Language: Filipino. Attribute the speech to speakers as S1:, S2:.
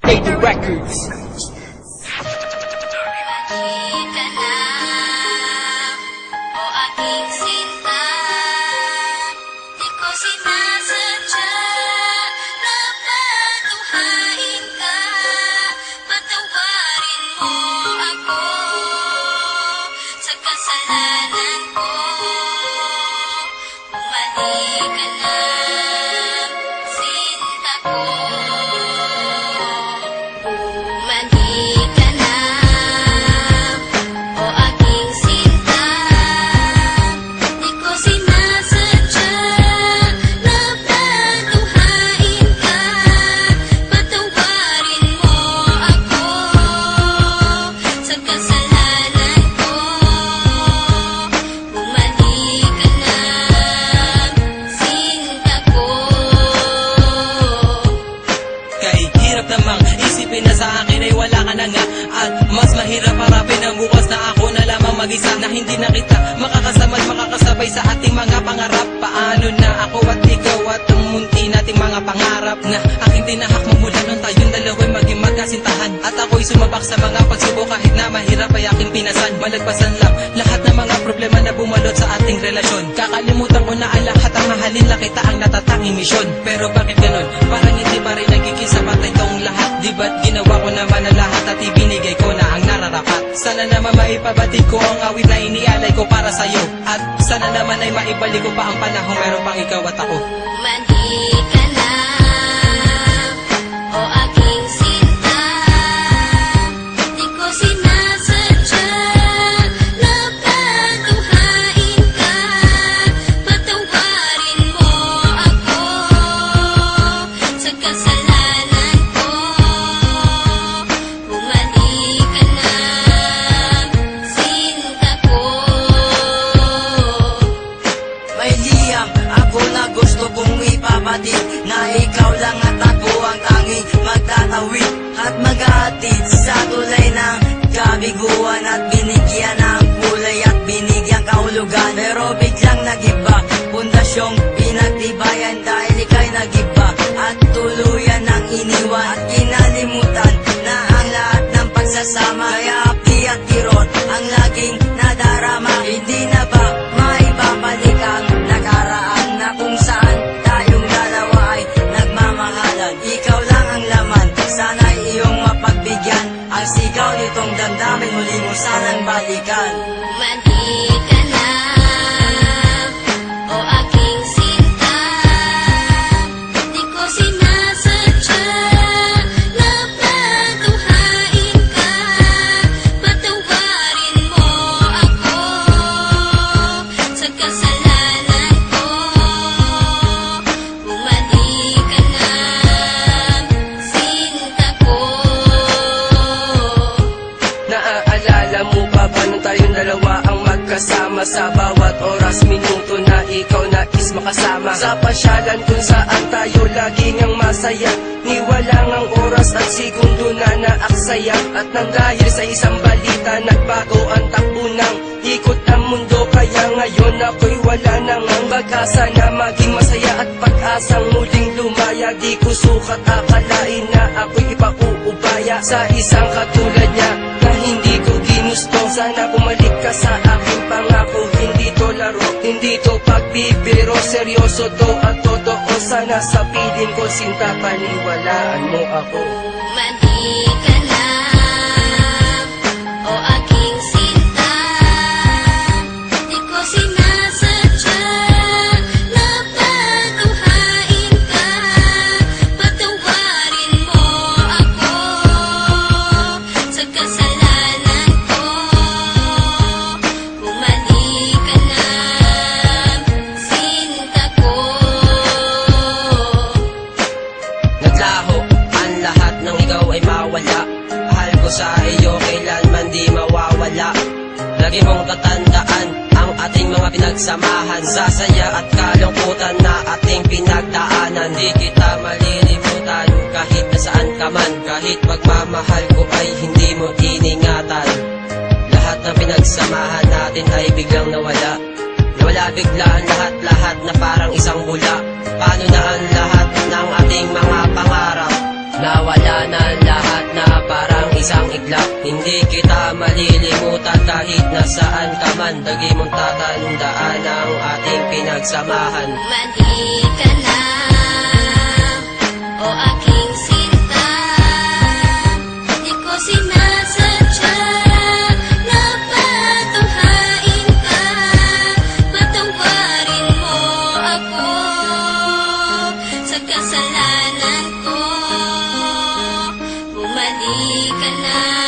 S1: Lady Records.
S2: Halika na, o aking sinta. Di ko sinasadya na patuhain ka. Patawarin mo ako sa kasalanan ko. Bumalik ka na, sinta ko. Bumalik ka na, o aking sinta. Di ko sinasadya na patuhain ka. Patawarin mo ako sa kasalanan ko. Bumalik ka na, sinta ko.
S3: Kahit hirap namang isipin na sa akin ay wala ka na nga. At mas mahirap harapin ang bukas na ako na lamang mag-isa, na hindi na kita makakasama at makakasabay sa ating mga pangarap. Paano na ako at ikaw at ang munti nating mga pangarap na aking tinahak mo mula nung tayong dalawa'y maging magkasintahan. At ako'y sumabak sa mga pagsubok kahit na mahirap ay aking pinasan. Malagpasan lang lahat ng mga problema na bumalot sa ating relasyon. Kakalimutan ko na ang lahat, ang mahalin lang kita ang natatanging misyon. Pero bakit ganon? Parang hindi pa rin nagiging sapat itong lahat. Di ba't ginawa ko naman ang lahat at ibinigay ko na ang nararapat? Sana naman maipabatid ko ang awit na inialay ko para sa'yo. At sana naman ay maibalik ko pa ang panahon meron pang ikaw at ako.
S2: Bumalik ka na, o aking sinta. Di ko sinasadya na patuhain ka. Patawarin mo ako sa kasalanan ko. Bumalik ka na, sinta ko.
S4: May liyang ako na gusto kong ipabatid, na ikaw lang at ako ang tanging magtatawid at mag-aatid sa tulay ng kabiguan, at binigyan ng kulay at binigyan kahulugan. Pero biglang nagiba, pundasyong pinagtibayan dahil ika'y nagiba at tuluyan ng iniwan at kinalimutan na ang lahat ng pagsasama. Kaya api at kirot ang laging nadarama. Hindi na ba maibabalik ang nakaraan na kung saan tayong dalawa ay nagmamahalan? Ikaw lang ang laman, sana'y iyong mapagbigyan. Ang sigaw nitong damdamin muli mo sanang balikan.
S2: Bumalik ka na, o aking sinta. Di ko sinasadya na patuhain ka. Patawarin mo ako sa kasalanan ko. Bumalik ka na, sinta ko.
S3: Naaalala mo pa ba nung tayong dalawa ang magkasama? Sa bawat oras, minuto na ikaw nais makasama. Sa pasyalan kung saan tayo laging ang masaya, ni walang ang oras at segundo na naaksaya. At nang dahil sa isang balita, nagbago ang takbo ng ikot ng mundo. Kaya ngayon ako'y wala nang ang pag-asa na maging masaya at pag-asang muling lumaya. Di ko sukat akalain na ako'y ipauubaya sa isang katulad niya na hindi ko ginusto. Sana bumalik ka sa aking pangako, hindi to laro, hindi to pagbibiro, seryoso to at totoo. Sana sa piling ko, sinta, paniwalaan mo ako.
S2: Bumalik ka na, o aking sinta. Di ko sinasadya na patuhain ka. Patawarin mo ako sa kasalanan ko. Bumalik ka na, sinta ko.
S3: Naglaho ang lahat ng ikaw ay mawala. Mahal ko sa iyo kailanman di mawawala. Lagi mong tatandaan ang ating mga pinagsamahan, sa saya at kalungkutan na ating pinagdaanan. Di kita malilimutan kahit nasaan ka man. Kahit pagmamahal ko ay hindi mo iningatan. Lahat ng pinagsamahan natin ay biglang nawala. Nawala bigla ang lahat-lahat na parang isang bula. Paano na ang lahat ng ating mga pangarap? Nawala na lahat na parang isang iglap. Hindi kita malilimutan kahit nasaan ka man. Lagi mong tatandaan ang ating pinagsamahan.
S2: Mali ka na, o aking sinta. Di ko sinasadya na patunghain ka. Patawarin mo ako sa kasalanan ko. Bumalik ka na.